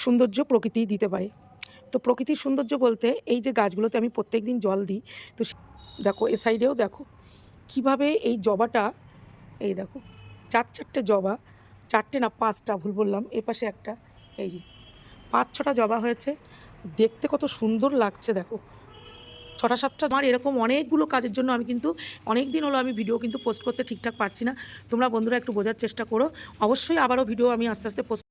সৌন্দর্য প্রকৃতি দিতে পারে। তো প্রকৃতির সৌন্দর্য বলতে এই যে গাছগুলোতে আমি প্রত্যেকদিন জল দিই। তো দেখো এ সাইডেও দেখো কিভাবে এই জবাটা, এই দেখো 4-4টে জবা, 4টে না 5টা, ভুল বললাম, এ পাশে একটা, এই যে 5-6টা জবা হয়েছে। দেখতে কত সুন্দর লাগছে দেখো, 6টা-7টা। আমার এরকম অনেকগুলো কাজের জন্য আমি কিন্তু অনেক দিন হলো আমি ভিডিও কিন্তু পোস্ট করতে ঠিকঠাক পারছি না। তোমরা বন্ধুরা একটু বোঝার চেষ্টা করো। অবশ্যই আবারও ভিডিও আমি আস্তে আস্তে পোস্ট।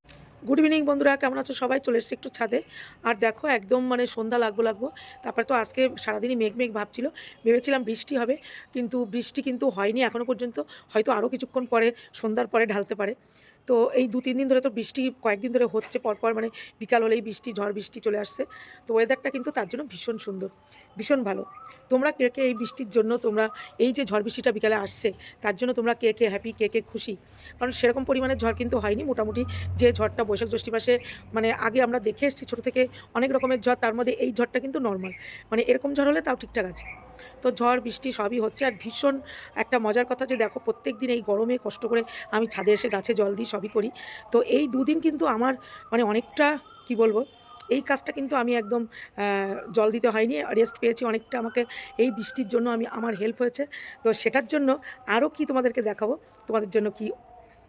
গুড ইভিনিং বন্ধুরা, কেমন আছো সবাই? চলে এসেছি একটু ছাদে। আর দেখো একদম মানে সন্ধ্যা লাগবো। তারপরে তো আজকে সারাদিনই মেঘ ভাবছিল, ভেবেছিলাম বৃষ্টি হবে, কিন্তু বৃষ্টি কিন্তু হয়নি এখনও পর্যন্ত। হয়তো আরও কিছুক্ষণ পরে, সন্ধ্যার পরে ঢালতে পারে। তো এই 2-3 দিন ধরে তো বৃষ্টি কয়েকদিন ধরে হচ্ছে পরপর, মানে বিকাল হলেই বৃষ্টি, ঝড় বৃষ্টি চলে আসছে। তো ওয়েদারটা কিন্তু তার জন্য ভীষণ সুন্দর, ভীষণ ভালো। তোমরা কে কে এই বৃষ্টির জন্য, তোমরা এই যে ঝড় বৃষ্টিটা বিকালে আসছে তার জন্য তোমরা কে কে হ্যাপি, কে কে খুশি? কারণ সেরকম পরিমাণে ঝড় কিন্তু হয়নি। মোটামুটি যে ঝড়টা বৈশাখ জ্যৈষ্ঠ মাসে মানে আগে আমরা দেখে এসেছি ছোটো থেকে, অনেক রকমের ঝড়, তার মধ্যে এই ঝড়টা কিন্তু নর্মাল, মানে এরকম ঝড় হলে তাও ঠিকঠাক আছে। তো ঝড় বৃষ্টি সবই হচ্ছে। আর ভীষণ একটা মজার কথা যে দেখো প্রত্যেক দিন এই গরমে কষ্ট করে আমি ছাদে এসে গাছে জল দিই, সবই করি। তো এই 2 দিন কিন্তু আমার মানে অনেকটা কি বলবো, এই কাজটা কিন্তু আমি একদম জল দিতে হয়নি, রেস্ট পেয়েছি অনেকটা। আমাকে এই বৃষ্টির জন্য আমার হেল্প হয়েছে। তো সেটার জন্য আরও কি তোমাদেরকে দেখাবো, তোমাদের জন্য কি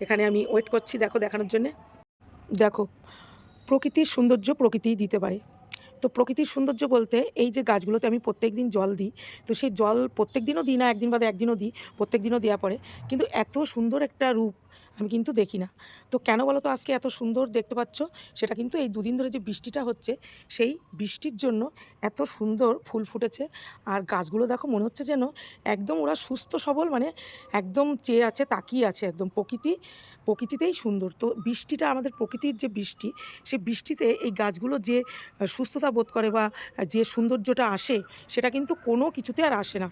এখানে আমি ওয়েট করছি দেখো দেখানোর জন্যে। দেখো প্রকৃতির সৌন্দর্য প্রকৃতিই দিতে পারে। তো প্রকৃতির সৌন্দর্য বলতে এই যে গাছগুলোতে আমি প্রত্যেকদিন জল দিই। তো সেই জল প্রত্যেক দিনও দিই না, একদিন বাদে একদিনও দিই, প্রত্যেক দিনও দেওয়া পড়ে। কিন্তু এত সুন্দর একটা রূপ আমি কিন্তু দেখি না। তো কেন বলো তো আজকে এত সুন্দর দেখতে পাচ্ছ? সেটা কিন্তু এই 2 দিন ধরে যে বৃষ্টিটা হচ্ছে, সেই বৃষ্টির জন্য এত সুন্দর ফুল ফুটেছে। আর গাছগুলো দেখো মনে হচ্ছে যেন একদম ওরা সুস্থ সবল, মানে একদম চেয়ে আছে, তাকিয়ে আছে, একদম প্রকৃতিতেই সুন্দর। তো বৃষ্টিটা আমাদের প্রকৃতির যে বৃষ্টি, সেই বৃষ্টিতে এই গাছগুলো যে সুস্থতা বোধ করে বা যে সৌন্দর্যটা আসে, সেটা কিন্তু কোনো কিছুতে আর আসে না।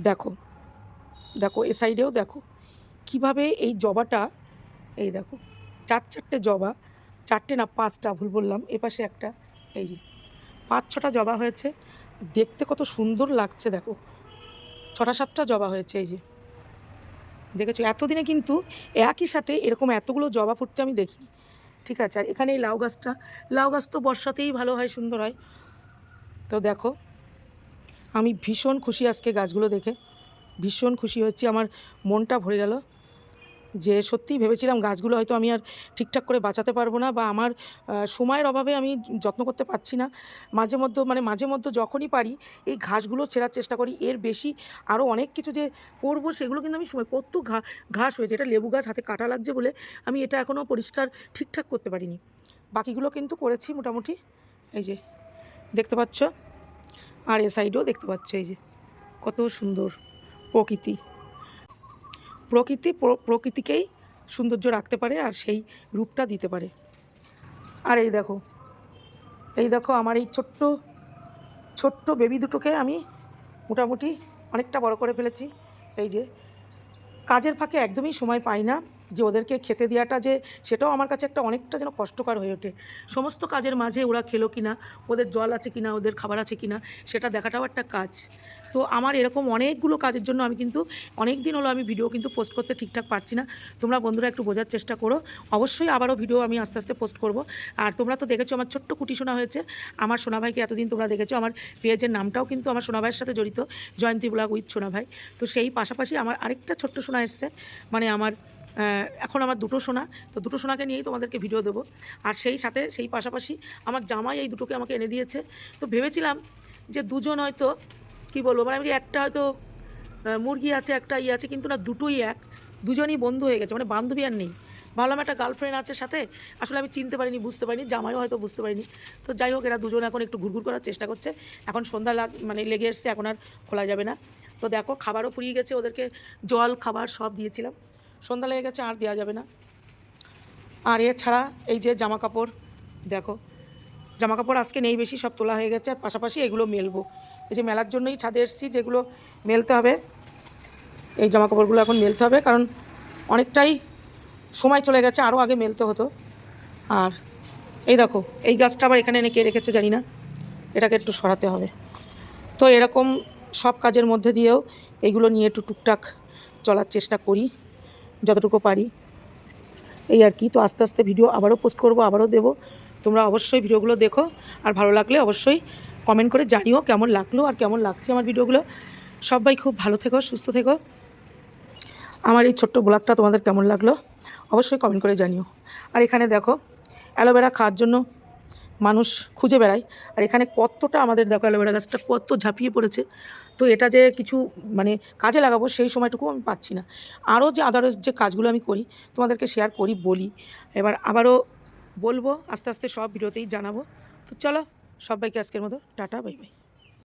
দেখো দেখো এ সাইডেও দেখো কিভাবে এই জবাটা, এই দেখো 4-4টে জবা, 4টে না 5টা, ভুল বললাম, এ পাশে একটা, এই যে 5-6টা জবা হয়েছে। দেখতে কত সুন্দর লাগছে দেখো, 6টা-7টা জবা হয়েছে, এই যে দেখেছো। এতদিনে কিন্তু একই সাথে এরকম এতগুলো জবা ফুটতে আমি দেখিনি। ঠিক আছে। আর এখানে এই লাউ গাছ তো বর্ষাতেই ভালো হয়, সুন্দর হয়। তো দেখো আমি ভীষণ খুশি আজকে গাছগুলো দেখে, ভীষণ খুশি হচ্ছি, আমার মনটা ভরে গেল। যে সত্যিই ভেবেছিলাম গাছগুলো হয়তো আমি আর ঠিকঠাক করে বাঁচাতে পারবো না, বা আমার সময়ের অভাবে আমি যত্ন করতে পারছি না। মাঝে মধ্যে যখনই পারি এই ঘাসগুলো ছেঁড়ার চেষ্টা করি। এর বেশি আরও অনেক কিছু যে করবো সেগুলো কিন্তু আমি সময়, কত ঘাস হয়েছে। এটা লেবু গাছ, হাতে কাটা লাগছে বলে আমি এটা এখনও পরিষ্কার ঠিকঠাক করতে পারিনি। বাকিগুলো কিন্তু করেছি মোটামুটি, এই যে দেখতে পাচ্ছ। আর এ সাইডেও দেখতে পাচ্ছ, এই যে কত সুন্দর প্রকৃতি। প্রকৃতিকেই সৌন্দর্য রাখতে পারে আর সেই রূপটা দিতে পারে। আর এই দেখো আমার এই ছোট্ট বেবি দুটোকে আমি মোটামুটি অনেকটা বড় করে ফেলেছি। এই যে কাজের ফাঁকে একদমই সময় পাই না যে ওদেরকে খেতে দেওয়াটা, যে সেটাও আমার কাছে একটা অনেকটা যেন কষ্টকর হয়ে ওঠে। সমস্ত কাজের মাঝে ওরা খেলো কিনা, ওদের জল আছে কিনা, ওদের খাবার আছে কিনা, সেটা দেখাটাও একটা কাজ। তো আমার এরকম অনেকগুলো কাজের জন্য আমি কিন্তু অনেক দিন হলো আমি ভিডিও কিন্তু পোস্ট করতে ঠিকঠাক পারছি না। তোমরা বন্ধুরা একটু বোঝার চেষ্টা করো। অবশ্যই আবারও ভিডিও আমি আস্তে আস্তে পোস্ট করব। আর তোমরা তো দেখেছো আমার ছোট্ট কুটি সোনা হয়েছে, আমার সোনা ভাইকে এতদিন তোমরা দেখেছো। আমার পেজের নামটাও কিন্তু আমার সোনা ভাইয়ের সাথে জড়িত, জয়ন্তী ব্লগ উইথ সোনা ভাই। তো সেই পাশাপাশি আমার আরেকটা ছোট্ট সোনা এসছে, মানে এখন আমার 2টো সোনা। তো 2টো সোনাকে নিয়েই তোমাদেরকে ভিডিও দেবো। আর সেই পাশাপাশি আমার জামাই এই দুটোকে আমাকে এনে দিয়েছে। তো ভেবেছিলাম যে দুজন হয়তো কী বলবো, মানে আমি যে একটা হয়তো মুরগি আছে, একটা আছে, কিন্তু না, দুটোই দুজনই বন্ধু হয়ে গেছে, মানে বান্ধবী আর নেই। ভাবলাম একটা গার্লফ্রেন্ড আছে সাথে, আসলে আমি চিনতে পারিনি, বুঝতে পারিনি, জামাইও হয়তো বুঝতে পারিনি। তো যাই হোক, এরা দুজন এখন একটু ঘুরঘুর করার চেষ্টা করছে। এখন সন্ধ্যা মানে লেগে এসছে, এখন আর খোলা যাবে না। তো দেখো খাবারও ফুরিয়ে গেছে, ওদেরকে জল খাবার সব দিয়েছিলাম, সন্ধ্যা লেগে গেছে, আর দেওয়া যাবে না। আর এছাড়া এই যে জামা কাপড়, দেখো জামা কাপড় আজকে নেই বেশি, সব তোলা হয়ে গেছে। আর পাশাপাশি এগুলো মেলবো, এই যে মেলার জন্যই ছাদে এসেছি, যেগুলো মেলতে হবে। এই জামা কাপড়গুলো এখন মেলতে হবে, কারণ অনেকটাই সময় চলে গেছে, আরও আগে মেলতে হতো। আর এই দেখো এই গাছটা আবার এখানে এনে কে রেখেছে জানি না, এটাকে একটু সরাতে হবে। তো এরকম সব কাজের মধ্যে দিয়েও এইগুলো নিয়ে একটু টুকটাক চলার চেষ্টা করি যতটুকু পারি, এই আর কি। তো আস্তে আস্তে ভিডিও আবারও পোস্ট করব, আবারও দেবো। তোমরা অবশ্যই ভিডিওগুলো দেখো, আর ভালো লাগলে অবশ্যই কমেন্ট করে জানিও কেমন লাগলো আর কেমন লাগছে আমার ভিডিওগুলো। সবাই খুব ভালো থেকো, সুস্থ থেকো। আমার এই ছোট্ট ব্লগটা তোমাদের কেমন লাগলো অবশ্যই কমেন্ট করে জানিও। আর এখানে দেখো অ্যালোভেরা খাওয়ার জন্য মানুষ খুঁজে বেড়ায়, আর এখানে কতটা আমাদের দেখো অ্যালোভেরা গাছটা কত ঝাঁপিয়ে পড়েছে। তো এটা যে কিছু মানে কাজে লাগাবো সেই সময়টুকু আমি পাচ্ছি না। আরও যে আদার্স যে কাজগুলো আমি করি তোমাদেরকে শেয়ার করি, বলি, এবার আবারও বলবো, আস্তে আস্তে সব ভিডিওতেই জানাবো। তো চলো, সবাইকে আজকের মতো টাটা, বাই বাই।